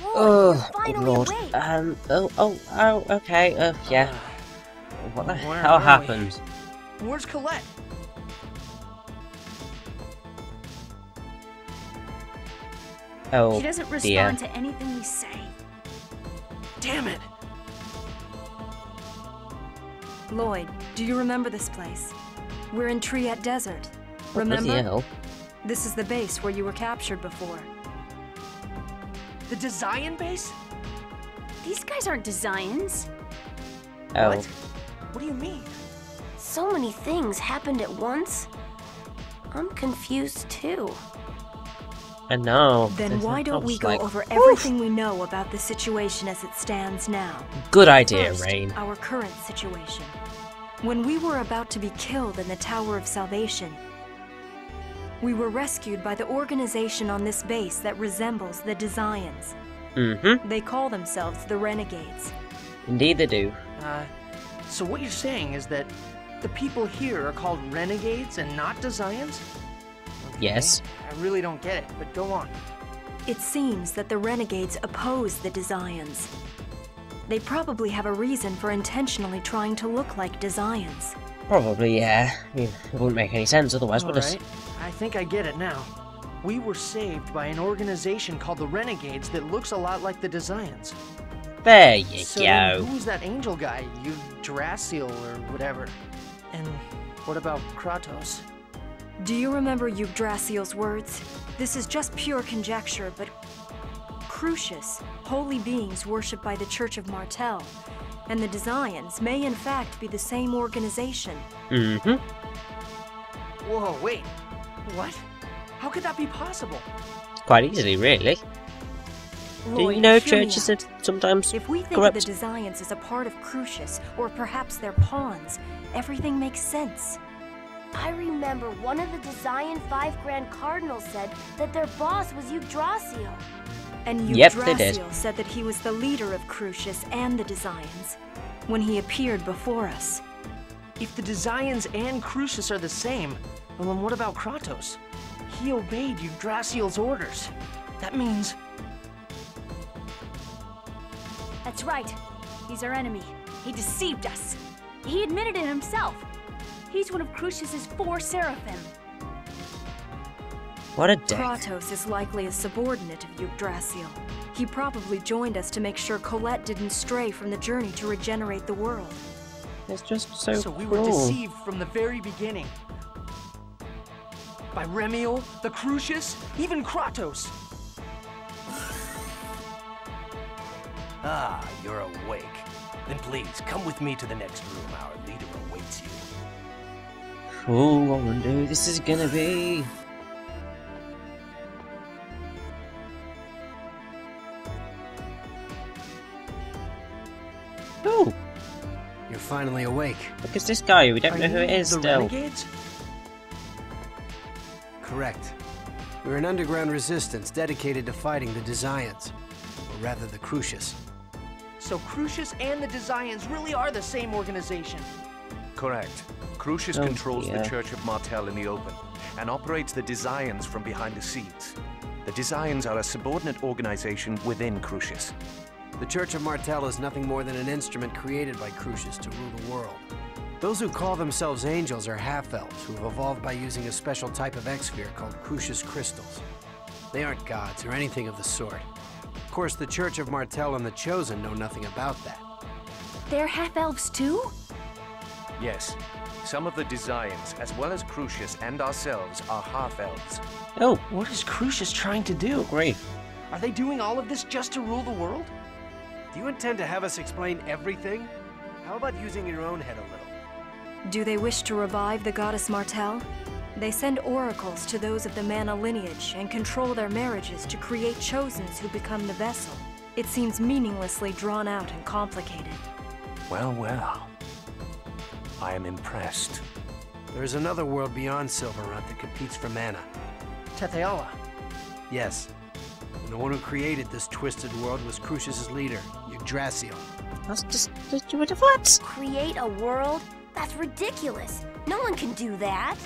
Oh, you're finally Lord. awake. Okay. Yeah. What the Where hell are we? happened? Where's Colette? Oh, She doesn't dear. respond to anything we say. Damn it! Lloyd, do you remember this place? We're in Triet Desert. What the Remember? hell? This is the base where you were captured before. The Design base? These guys aren't Designs. Oh. What? What do you mean? So many things happened at once. I'm confused too. I know. Then why don't we go over Oof. everything we know about the situation as it stands now? Good idea, First, Raine. our current situation. When we were about to be killed in the Tower of Salvation, we were rescued by the organization on this base that resembles the Designs. Mm-hmm. They call themselves the Renegades. Indeed they do. So what you're saying is that the people here are called Renegades and not Designs? Okay, Yes. I really don't get it, but go on. It seems that the Renegades oppose the Designs. They probably have a reason for intentionally trying to look like Designs. Probably, yeah. I mean, it wouldn't make any sense otherwise, would it? Alright, I think I get it now. We were saved by an organization called the Renegades that looks a lot like the Designs. There you So then go. who's that angel guy, Yggdrasil or whatever? And what about Kratos? Do you remember Yggdrasil's words? This is just pure conjecture, but Crucius, holy beings worshipped by the Church of Martel, and the Designs may in fact be the same organization. Mm-hmm. Whoa, wait. What? How could that be possible? Quite easily, really. Do Lloyd, you know hear me churches out. are sometimes If we think corrupt? of the Designs as a part of Crucius, or perhaps their pawns, everything makes sense. I remember one of the Design 5 Grand Cardinals said that their boss was Yggdrasil. And Yep, they did. Yggdrasil said that he was the leader of Crucius and the Designs when he appeared before us. If the Designs and Crucius are the same, well then what about Kratos? He obeyed Yggdrasil's orders. That means... That's right. He's our enemy. He deceived us. He admitted it himself. He's one of Crucius's 4 seraphim. What a dick. Kratos is likely a subordinate of Yggdrasil. He probably joined us to make sure Colette didn't stray from the journey to regenerate the world. It's just so So we were cool. deceived from the very beginning. By Remiel, the Crucius, even Kratos. Ah, you're awake. Then please, come with me to the next room. Our leader awaits you. Oh, I wonder who this is gonna be. Oh, You're finally awake. look, it's this guy. We don't Are know who it you is the still. Renegades? Correct. We're an underground resistance dedicated to fighting the Designs. Or rather, the Crucius. So Crucius and the Designs really are the same organization. Correct. Crucius Oh, controls dear. the Church of Martel in the open, and operates the Designs from behind the scenes. The Designs are a subordinate organization within Crucius. The Church of Martel is nothing more than an instrument created by Crucius to rule the world. Those who call themselves angels are half-elves who have evolved by using a special type of X-sphere called Crucius crystals. They aren't gods or anything of the sort. Of course, the Church of Martel and the Chosen know nothing about that. They're half-elves too? Yes, some of the Designs, as well as Crucius and ourselves, are half-elves. Oh, What is Crucius trying to do? great. Are they doing all of this just to rule the world? Do you intend to have us explain everything? How about using your own head a little? Do they wish to revive the goddess Martel? They send oracles to those of the Mana lineage and control their marriages to create Chosens who become the vessel. It seems meaninglessly drawn out and complicated. Well, well. I am impressed. There is another world beyond Sylvarant that competes for mana. Tethe'alla. Yes. And the one who created this twisted world was Crucius's leader, Yggdrasil. That's just what? Create a world? That's ridiculous. No one can do that.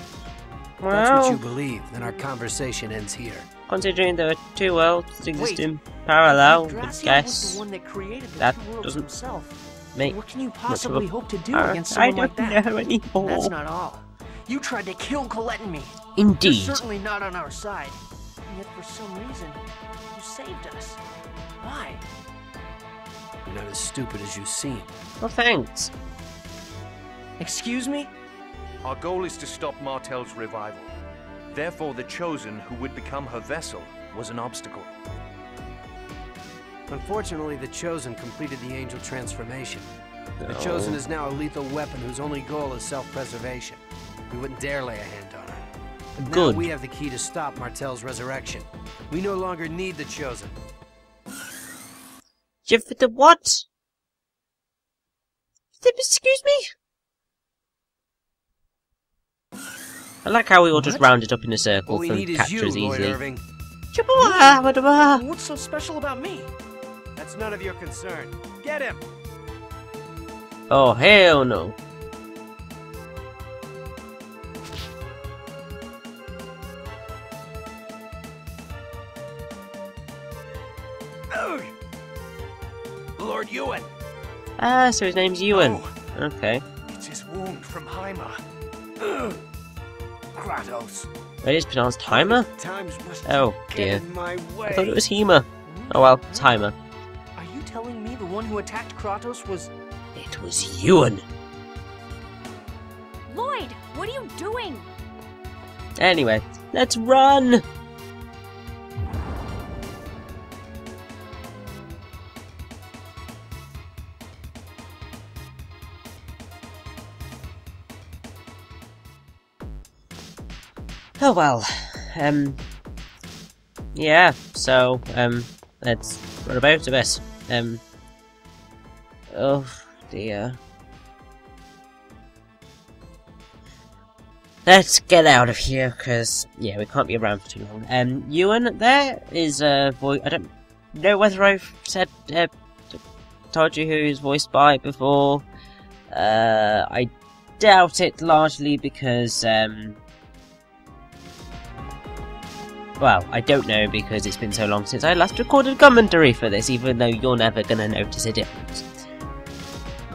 that's what you Well, believe, then our conversation ends here. considering there are two worlds that exist Wait, in parallel, I Yggdrasil was guess the one that created the that two worlds doesn't himself. make What can you much of a... possibly hope to do against I someone don't like that? know anymore. That's not all. You tried to kill Colette and me. Indeed. You're certainly not on our side. And yet for some reason, you saved us. Why? You're not as stupid as you seem. Well, thanks. Excuse me? Our goal is to stop Martel's revival. Therefore, the Chosen, who would become her vessel, was an obstacle. Unfortunately, the Chosen completed the angel transformation. The Chosen is now a lethal weapon whose only goal is self-preservation. We wouldn't dare lay a hand on her. Good. Now we have the key to stop Martel's resurrection. We no longer need the Chosen. For the what? Excuse me? I like how we all just rounded up in a circle All we for need is you, capture as Lloyd easily. Irving. What's so special about me? That's none of your concern. Get him! Oh, hell no. Lord Ewan! Ah, so his name's Ewan. Oh, Okay. it's his wound from Heimer. Kratos. It is pronounced Heimer? Times must Oh, get dear. in my way. I thought it was Heimer. Oh well, it's Heimer. Are you telling me the one who attacked Kratos was... It was Ewan. Lloyd, what are you doing? Anyway, let's run! Oh well, yeah, so, let's run about a bit. Oh dear. Let's get out of here, because, yeah, we can't be around for too long. Ewan, there is a voice. I don't know whether I've said, told you who he's voiced by before. I doubt it, largely because, well, I don't know because it's been so long since I last recorded commentary for this, even though you're never gonna notice a difference.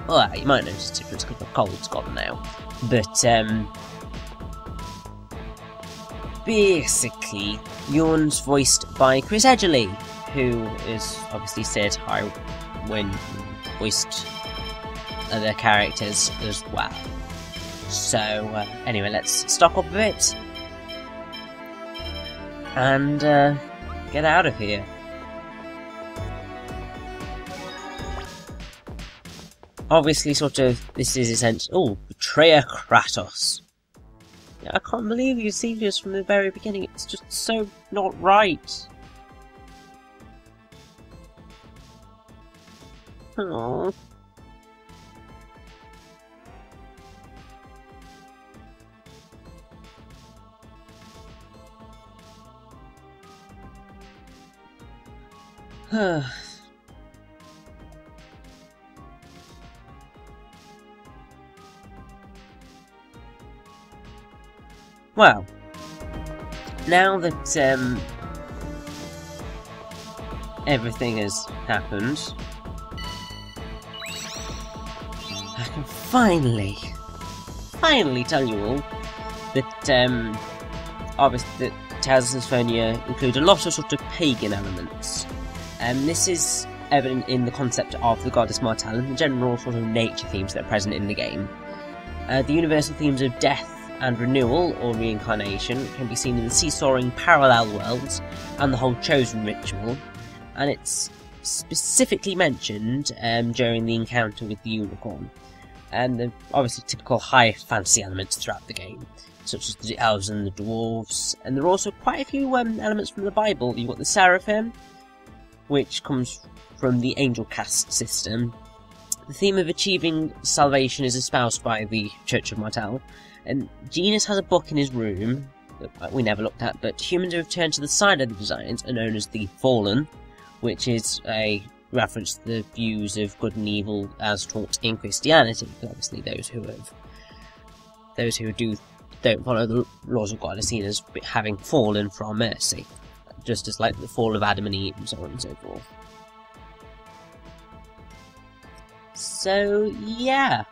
Well, you might notice a difference because the cold's gone now. But, basically, Ewan's voiced by Chris Edgerly, who is obviously said hi when voiced other characters as well. So, anyway, let's stock up a bit and get out of here. Obviously, sort of, this is essential. Oh, Betrayer Kratos. Yeah, I can't believe you see this from the very beginning. It's just so not right. Aww. Well, now that everything has happened, I can finally tell you all that obviously that Tales of Symphonia include a lot of sort of pagan elements. This is evident in the concept of the goddess Martel and the general sort of nature themes that are present in the game. The universal themes of death and renewal, or reincarnation, can be seen in the seesawing parallel worlds and the whole Chosen ritual, and it's specifically mentioned during the encounter with the unicorn. And the obviously typical high fantasy elements throughout the game, such as the elves and the dwarves, and there are also quite a few elements from the Bible. You've got the seraphim, which comes from the angel caste system. The theme of achieving salvation is espoused by the Church of Martel, and Genis has a book in his room that we never looked at, but humans who have turned to the side of the designs are known as the Fallen, which is a reference to the views of good and evil as taught in Christianity. Obviously, those who do don't follow the laws of God are seen as having fallen from mercy, just as like the fall of Adam and Eve and so on and so forth. So yeah.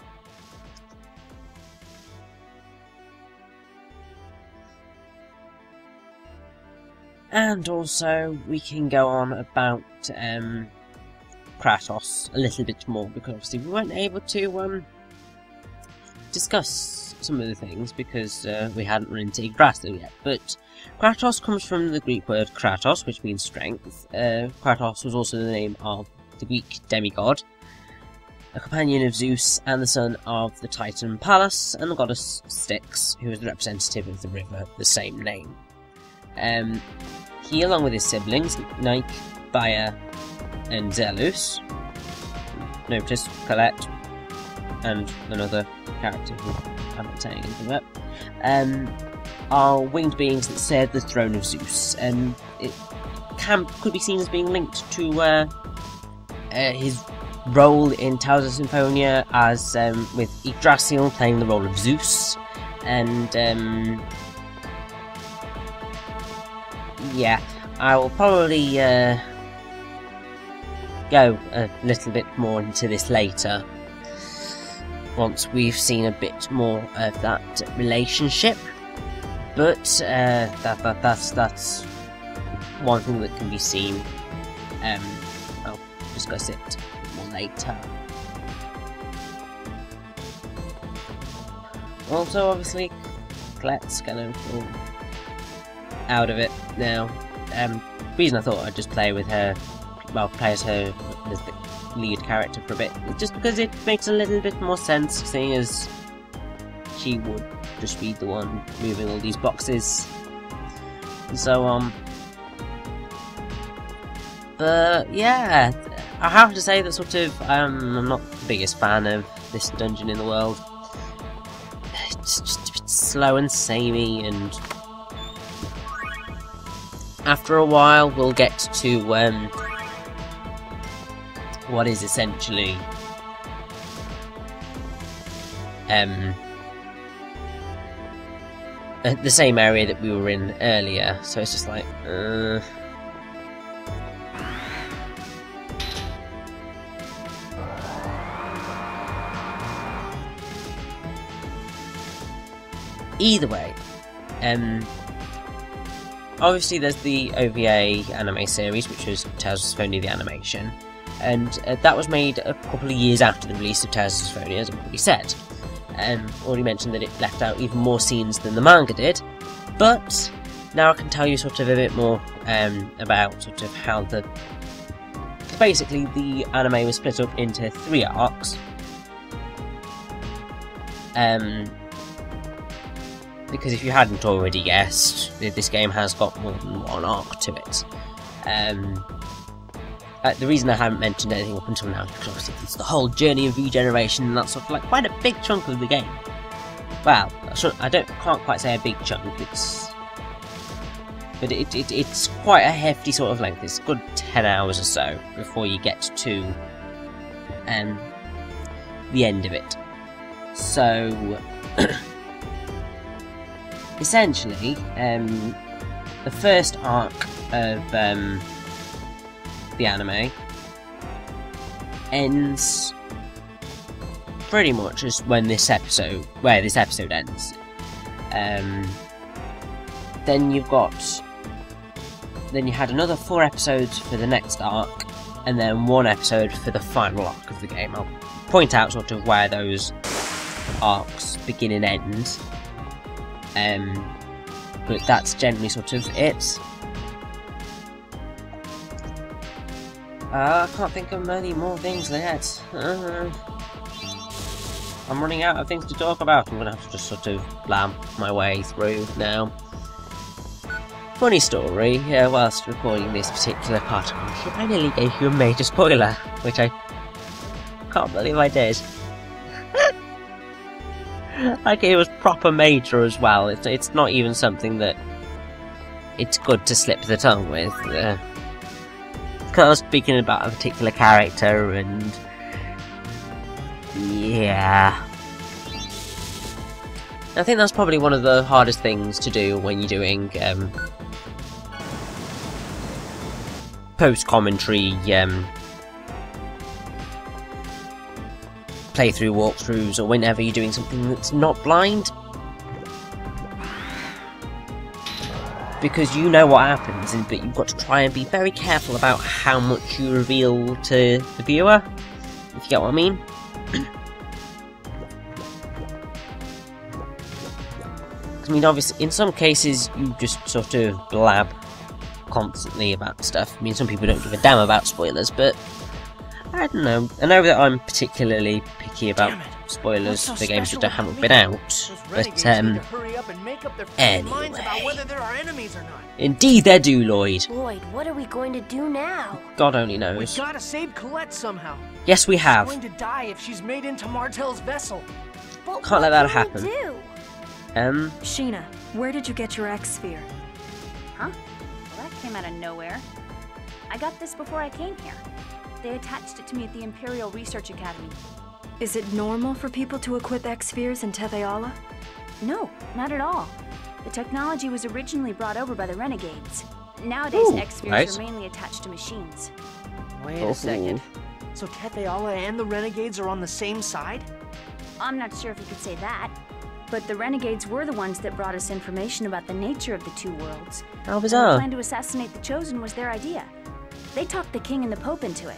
And also we can go on about Kratos a little bit more, because obviously we weren't able to discuss some of the things because we hadn't run into Yggdrasil yet. But Kratos comes from the Greek word kratos, which means strength. Kratos was also the name of the Greek demigod, a companion of Zeus and the son of the Titan Pallas and the goddess Styx, who was the representative of the river of the same name. He, along with his siblings, Nike, Baia and Zelus, notice Colette, and another character who I haven't saying anything about, are winged beings that share the throne of Zeus, and it could be seen as being linked to his role in Tales of Symphonia, as with Yggdrasil playing the role of Zeus, and yeah, I will probably go a little bit more into this later, once we've seen a bit more of that relationship. But that's one thing that can be seen. I'll discuss it more later. Also, obviously, Colette's kind of out of it now. The reason I thought I'd just play with her, well, play as her as the lead character for a bit, just because it makes a little bit more sense, seeing as she would just be the one moving all these boxes and so on. But yeah, I have to say that sort of I'm not the biggest fan of this dungeon in the world. It's just a bit slow and samey, and after a while we'll get to what is essentially the same area that we were in earlier, so it's just like either way, obviously there's the OVA anime series, which was Tales of Symphonia the animation, and that was made a couple of years after the release of Tales of Symphonia, as I've already said. Already mentioned that it left out even more scenes than the manga did, but now I can tell you sort of a bit more about sort of how basically the anime was split up into 3 arcs. Because if you hadn't already guessed, this game has got more than 1 arc to it. The reason I haven't mentioned anything up until now is because obviously it's the whole Journey of Regeneration, and that's sort of like quite a big chunk of the game. Well, I can't quite say a big chunk, but it's quite a hefty sort of length. It's a good 10 hours or so before you get to the end of it. So essentially, the first arc of the anime ends pretty much as where this episode ends. Then you had another 4 episodes for the next arc, and then 1 episode for the final arc of the game. I'll point out sort of where those arcs begin and end. But that's generally sort of it. I can't think of many more things yet. I'm running out of things to talk about. I'm gonna have to just sort of blam my way through now. Funny story, whilst recording this particular part, I nearly gave you a major spoiler, which I can't believe I did. Like, it was proper major as well. It's not even something that it's good to slip the tongue with. Because I was speaking about a particular character, and yeah. I think that's probably one of the hardest things to do when you're doing post-commentary playthrough walkthroughs, or whenever you're doing something that's not blind. Because you know what happens, but you've got to try and be very careful about how much you reveal to the viewer, if you get what I mean. I mean, obviously, in some cases, you just sort of blab constantly about stuff. I mean, some people don't give a damn about spoilers, but I don't know. I know that I'm particularly picky about spoilers for games that haven't been out, but anyway. Indeed they do, Lloyd. Lloyd, what are we going to do now? God only knows. We've got to save Colette somehow. Yes, we have. She's going to die if she's made into Martel's vessel. But Can't let that happen. Do? Sheena, where did you get your X-Sphere? Huh? Well, that came out of nowhere. I got this before I came here. They attached it to me at the Imperial Research Academy. Is it normal for people to equip X-Spheres in Tethe'alla? No, not at all. The technology was originally brought over by the Renegades. Nowadays, X-Spheres are mainly attached to machines. Wait a second. So Tethe'alla and the Renegades are on the same side? I'm not sure if you could say that. But the Renegades were the ones that brought us information about the nature of the two worlds. How bizarre. The plan to assassinate the Chosen was their idea. They talked the King and the Pope into it.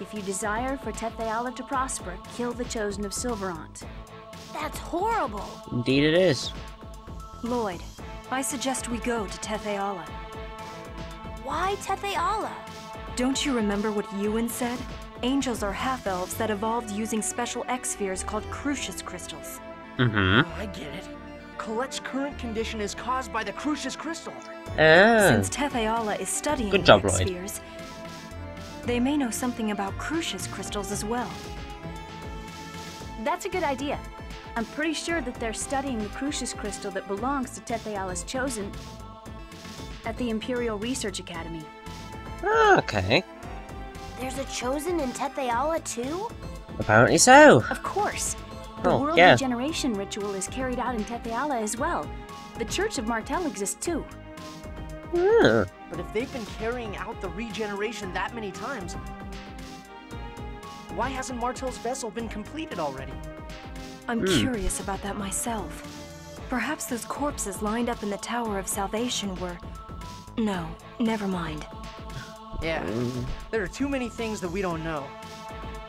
If you desire for Tethe'alla to prosper, kill the Chosen of Sylvarant. That's horrible. Indeed it is. Lloyd, I suggest we go to Tethe'alla. Why Tethe'alla? Don't you remember what Ewan said? Angels are half-elves that evolved using special X-Spheres called Crucius crystals. Mm-hmm. Oh, I get it. Colette's current condition is caused by the Crucius crystal. Since Tethe'alla is studying Good job, the Lloyd. X-Spheres, they may know something about Crucius crystals as well. That's a good idea. I'm pretty sure that they're studying the Crucius crystal that belongs to Tethe'alla's Chosen at the Imperial Research Academy. Okay. There's a Chosen in Tethe'alla too? Apparently so. Of course. The World Regeneration ritual is carried out in Tethe'alla as well. The Church of Martel exists too. But if they've been carrying out the regeneration that many times, why hasn't Martel's vessel been completed already? I'm curious about that myself. Perhaps those corpses lined up in the Tower of Salvation were... No, never mind. Yeah, there are too many things that we don't know.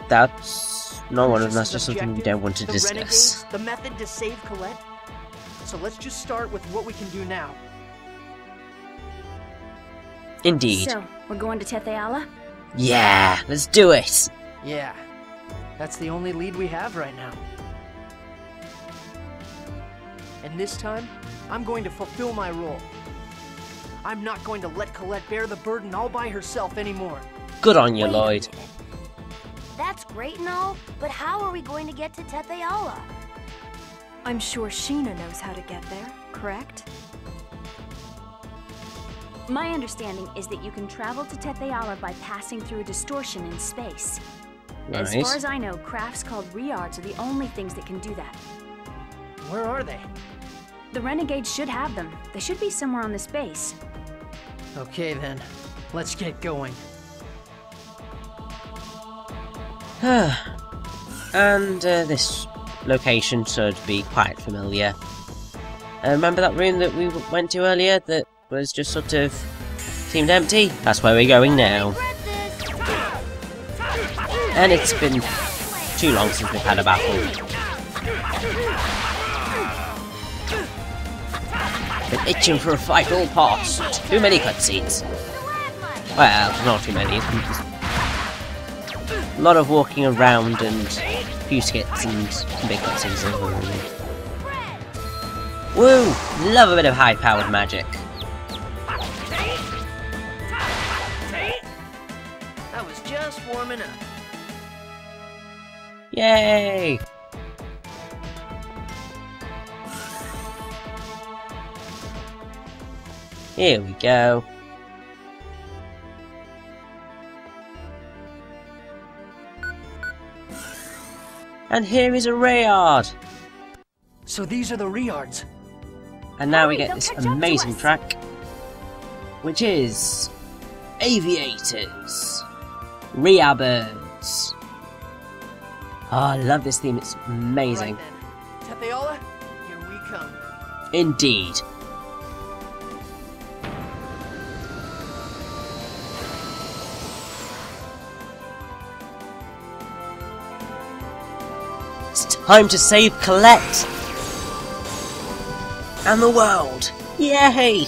That's not one of them. That's just something we don't want to discuss. Renegades, the method to save Colette. So let's just start with what we can do now. Indeed. So, we're going to Tethe'alla? Yeah, let's do it. Yeah, that's the only lead we have right now. And this time, I'm going to fulfill my role. I'm not going to let Colette bear the burden all by herself anymore. Good on you, Wait a Lloyd. minute. That's great and all, but how are we going to get to Tethe'alla? I'm sure Sheena knows how to get there, correct? My understanding is that you can travel to Tethe'alla by passing through a distortion in space. Nice. As far as I know, crafts called Riards are the only things that can do that. Where are they? The Renegades should have them. They should be somewhere on this base. Okay then, let's get going. And this location should be quite familiar. Remember that room that we went to earlier that was just sort of seemed empty? That's where we're going now. And it's been too long since we've had a battle. Been itching for a fight all past. Too many cutscenes. Well, not too many. A lot of walking around and a few skits and some big cutscenes. Woo! Love a bit of high-powered magic. That was just warming up. Yay! Here we go. And here is a Rayard. So these are the Riards. And now we Hurry, get they'll this catch up to amazing us. track, which is Aviators, Reabirds. Oh, I love this theme, it's amazing. Right then. Tethe'alla, here we come. Indeed. It's time to save Colette! And the world! Yay!